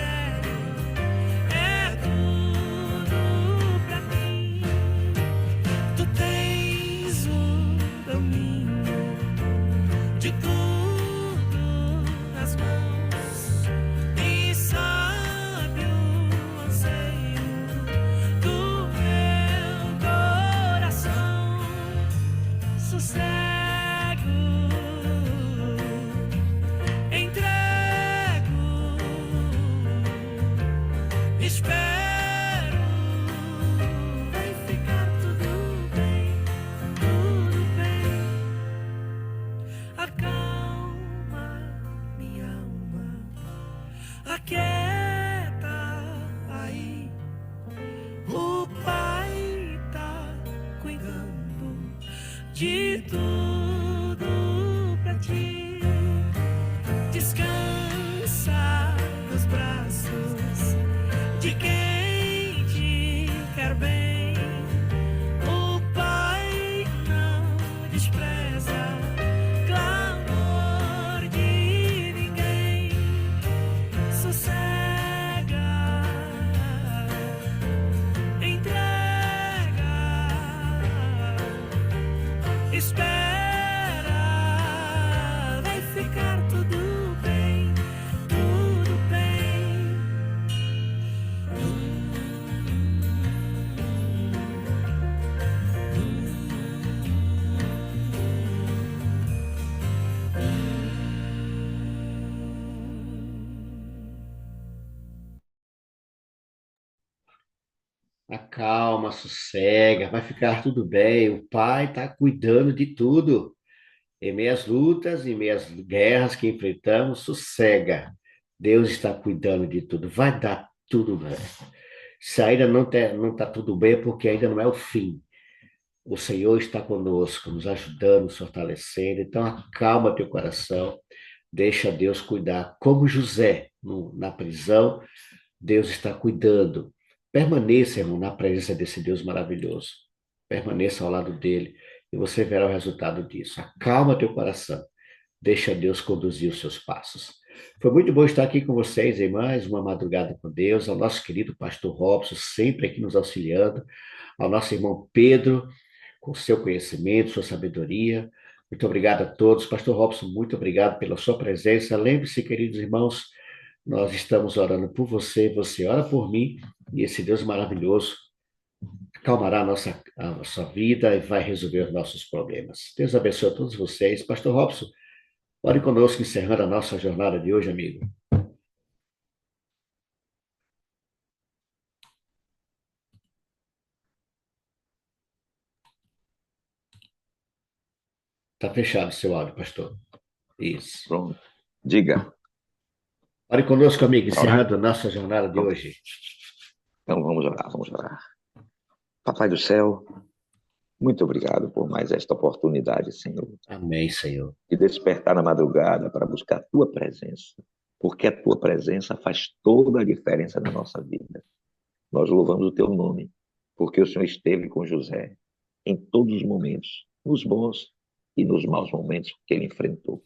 é tudo pra mim. Tu tens o domínio de tudo nas mãos, e sabe o anseio do meu coração. Sossego, entrego, espero, vai ficar tudo bem, tudo bem. Acalma minha alma, aquieta aí. O Pai tá cuidando de tudo pra ti. Descansa nos braços de quem te quer bem. O Pai não despreza clamor de ninguém. Sossega, entrega, espera, vai ficar tudo bem, tudo bem. Acalma, sossega, vai ficar tudo bem. O Pai está cuidando de tudo. Em meias lutas, em meias guerras que enfrentamos, sossega. Deus está cuidando de tudo. Vai dar tudo bem. Se ainda não tá tudo bem, é porque ainda não é o fim. O Senhor está conosco, nos ajudando, nos fortalecendo. Então, acalma teu coração. Deixa Deus cuidar. Como José, na prisão, Deus está cuidando. Permaneça, irmão, na presença desse Deus maravilhoso. Permaneça ao lado dele e você verá o resultado disso. Acalma teu coração. Deixa Deus conduzir os seus passos. Foi muito bom estar aqui com vocês em mais uma madrugada com Deus, ao nosso querido pastor Robson, sempre aqui nos auxiliando, ao nosso irmão Pedro, com seu conhecimento, sua sabedoria. Muito obrigado a todos. Pastor Robson, muito obrigado pela sua presença. Lembre-se, queridos irmãos, Nós estamos orando por você, você ora por mim, e esse Deus maravilhoso acalmará a nossa vida e vai resolver os nossos problemas. Deus abençoe a todos vocês. Pastor Robson, ore conosco, encerrando a nossa jornada de hoje, amigo. Está fechado o seu áudio, pastor. Isso. Pronto. Diga. Ore conosco, amigo, Orar? encerrando a nossa jornada de hoje. Então vamos orar, vamos orar. Papai do céu, muito obrigado por mais esta oportunidade, Senhor, Amém, Senhor. de despertar na madrugada para buscar a Tua presença, porque a Tua presença faz toda a diferença na nossa vida. Nós louvamos o Teu nome, porque o Senhor esteve com José em todos os momentos, nos bons e nos maus momentos que ele enfrentou.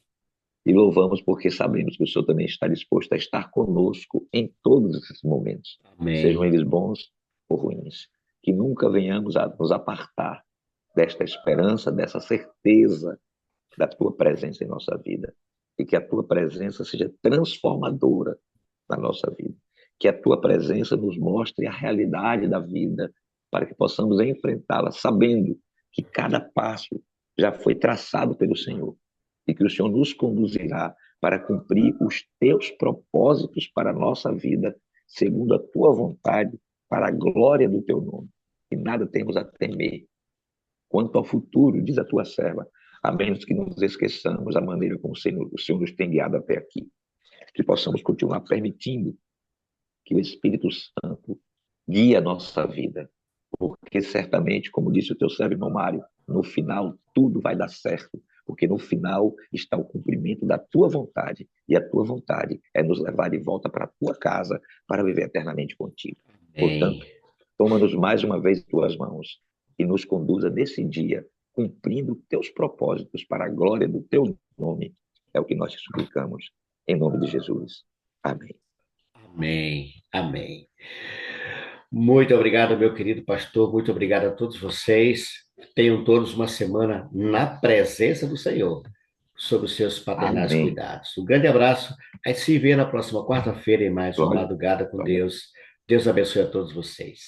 E louvamos porque sabemos que o Senhor também está disposto a estar conosco em todos esses momentos, Amém. sejam eles bons ou ruins. Que nunca venhamos a nos apartar desta esperança, dessa certeza da Tua presença em nossa vida. E que a Tua presença seja transformadora na nossa vida. Que a Tua presença nos mostre a realidade da vida, para que possamos enfrentá-la, sabendo que cada passo já foi traçado pelo Senhor e que o Senhor nos conduzirá para cumprir os Teus propósitos para a nossa vida, segundo a Tua vontade, para a glória do Teu nome. E nada temos a temer. Quanto ao futuro, diz a Tua serva, a menos que nos esqueçamos a maneira como o Senhor nos tem guiado até aqui. Que possamos continuar permitindo que o Espírito Santo guie a nossa vida, porque certamente, como disse o Teu servo irmão Mário, no final tudo vai dar certo, porque no final está o cumprimento da Tua vontade, e a Tua vontade é nos levar de volta para a Tua casa para viver eternamente contigo. Amém. Portanto, toma-nos mais uma vez em Tuas mãos e nos conduza nesse dia, cumprindo Teus propósitos para a glória do Teu nome. É o que nós te suplicamos, em nome de Jesus. Amém. Amém. Amém. Muito obrigado, meu querido pastor. Muito obrigado a todos vocês. Tenham todos uma semana na presença do Senhor, sob os seus paternais Amém. cuidados. Um grande abraço. A gente se vê na próxima quarta-feira em mais uma Glória. Madrugada com Glória. Deus. Deus abençoe a todos vocês.